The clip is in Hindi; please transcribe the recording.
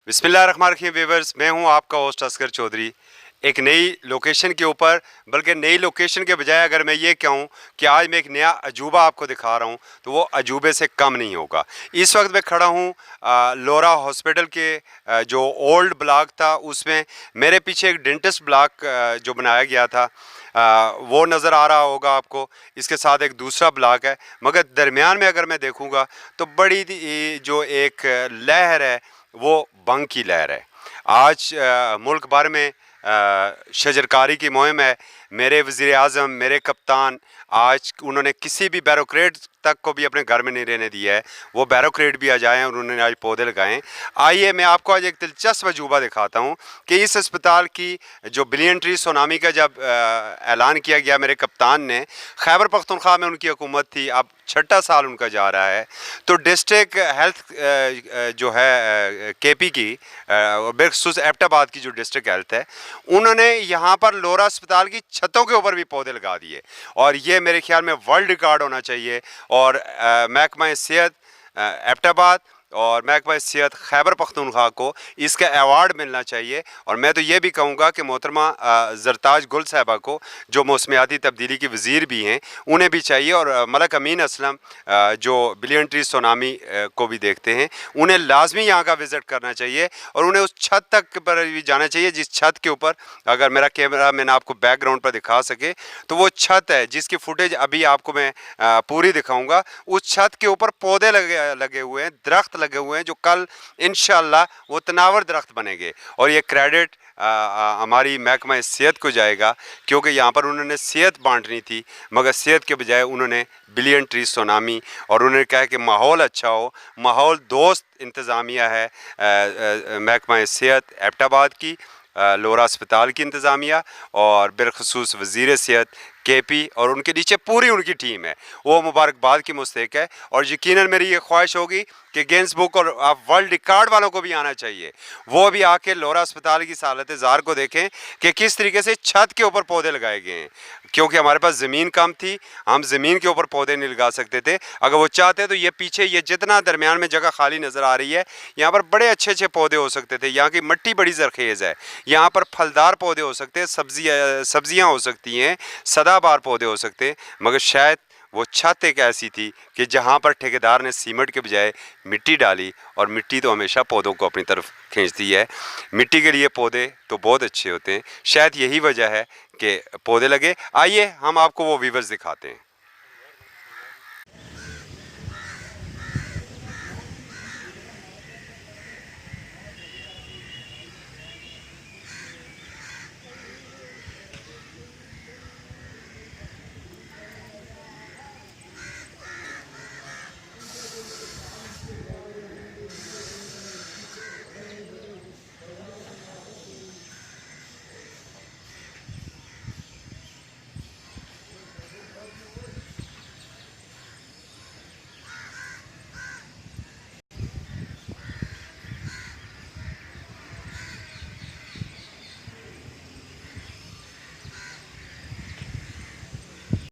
बिस्मिल्लाहिर्रहमानिर्रहीम व्यूअर्स, मैं हूं आपका होस्ट असगर चौधरी। एक नई लोकेशन के ऊपर, बल्कि नई लोकेशन के बजाय अगर मैं ये कहूं कि आज मैं एक नया अजूबा आपको दिखा रहा हूं तो वो अजूबे से कम नहीं होगा। इस वक्त मैं खड़ा हूं लोरा हॉस्पिटल के जो ओल्ड ब्लॉक था उसमें। मेरे पीछे एक डेंटिस्ट ब्लॉक जो बनाया गया था वो नज़र आ रहा होगा आपको। इसके साथ एक दूसरा ब्लॉक है, मगर दरमियान में अगर मैं देखूँगा तो बड़ी जो एक लहर है वो बंग की लहर है। आज मुल्क भर में शजरकारी की मुहिम है। मेरे वज़ीर आज़म, मेरे कप्तान, आज उन्होंने किसी भी बैरोक्रेट तक को भी अपने घर में नहीं रहने दिया है। वो बैरोक्रेट भी आ जाए और उन्होंने आज पौधे लगाए। आइए मैं आपको आज एक दिलचस्प अजूबा दिखाता हूँ कि इस अस्पताल की जो बिलियन ट्री सुनामी का जब ऐलान किया गया मेरे कप्तान ने, खैबर पख्तूनख्वा में उनकी हुकूमत थी, अब 6ठा साल उनका जा रहा है, तो डिस्ट्रिक्ट हेल्थ जो है केपी की बिलखुसूस एबटाबाद की जो डिस्ट्रिक्ट हेल्थ है, उन्होंने यहाँ पर लोरा अस्पताल की छतों के ऊपर भी पौधे लगा दिए। और ये मेरे ख्याल में वर्ल्ड रिकॉर्ड होना चाहिए। और महकमा सेहत एबटाबाद और महकमा सेहत खैबर पख्तूनख्वा को इसका अवार्ड मिलना चाहिए। और मैं तो ये भी कहूँगा कि मोहतरमा जरताज गुल साहिबा को, जो मौसमियाती तब्दीली की वज़ीर भी हैं, उन्हें भी चाहिए। और मलक अमीन असलम जो बिलियन ट्री सुनामी को भी देखते हैं, उन्हें लाजमी यहाँ का विज़िट करना चाहिए और उन्हें उस छत तक पर भी जाना चाहिए जिस छत के ऊपर, अगर मेरा कैमरा मैन आपको बैकग्राउंड पर दिखा सके, तो वो छत है जिसकी फुटेज अभी आपको मैं पूरी दिखाऊँगा। उस छत के ऊपर पौधे लगे हुए हैं, दरख्त लगे हुए हैं, जो कल इंशाअल्लाह वो तनावर दरख्त बनेंगे। और ये क्रेडिट हमारी महकमा सेहत को जाएगा, क्योंकि यहाँ पर उन्होंने सेहत बांटनी थी, मगर सेहत के बजाय उन्होंने बिलियन ट्री सुनामी, और उन्होंने कहा कि माहौल अच्छा हो, माहौल दोस्त इंतज़ामिया है महकमा सेहत एबटाबाद की, लोरा अस्पताल की इंतज़ामिया और बिलखुसूस वज़ीर सेहत केपी और उनके नीचे पूरी उनकी टीम है, वो मुबारकबाद की मुस्तहिक है। और यकीनन मेरी ये ख्वाहिश होगी कि गिनीज बुक और वर्ल्ड रिकॉर्ड वालों को भी आना चाहिए, वो भी आके लोरा अस्पताल की हालत ज़ार को देखें कि किस तरीके से छत के ऊपर पौधे लगाए गए हैं। क्योंकि हमारे पास ज़मीन कम थी, हम ज़मीन के ऊपर पौधे नहीं लगा सकते थे। अगर वो चाहते तो ये पीछे ये जितना दरमियान में जगह खाली नज़र आ रही है, यहाँ पर बड़े अच्छे अच्छे पौधे हो सकते थे। यहाँ की मिट्टी बड़ी ज़रखेज़ है, यहाँ पर फलदार पौधे हो सकते हैं, सब्जियाँ हो सकती हैं, सदाबहार पौधे हो सकते हैं। मगर शायद वो छत एक ऐसी थी कि जहाँ पर ठेकेदार ने सीमेंट के बजाय मिट्टी डाली, और मिट्टी तो हमेशा पौधों को अपनी तरफ खींचती है। मिट्टी के लिए पौधे तो बहुत अच्छे होते हैं, शायद यही वजह है कि पौधे लगे। आइए हम आपको वो व्यूअर्स दिखाते हैं।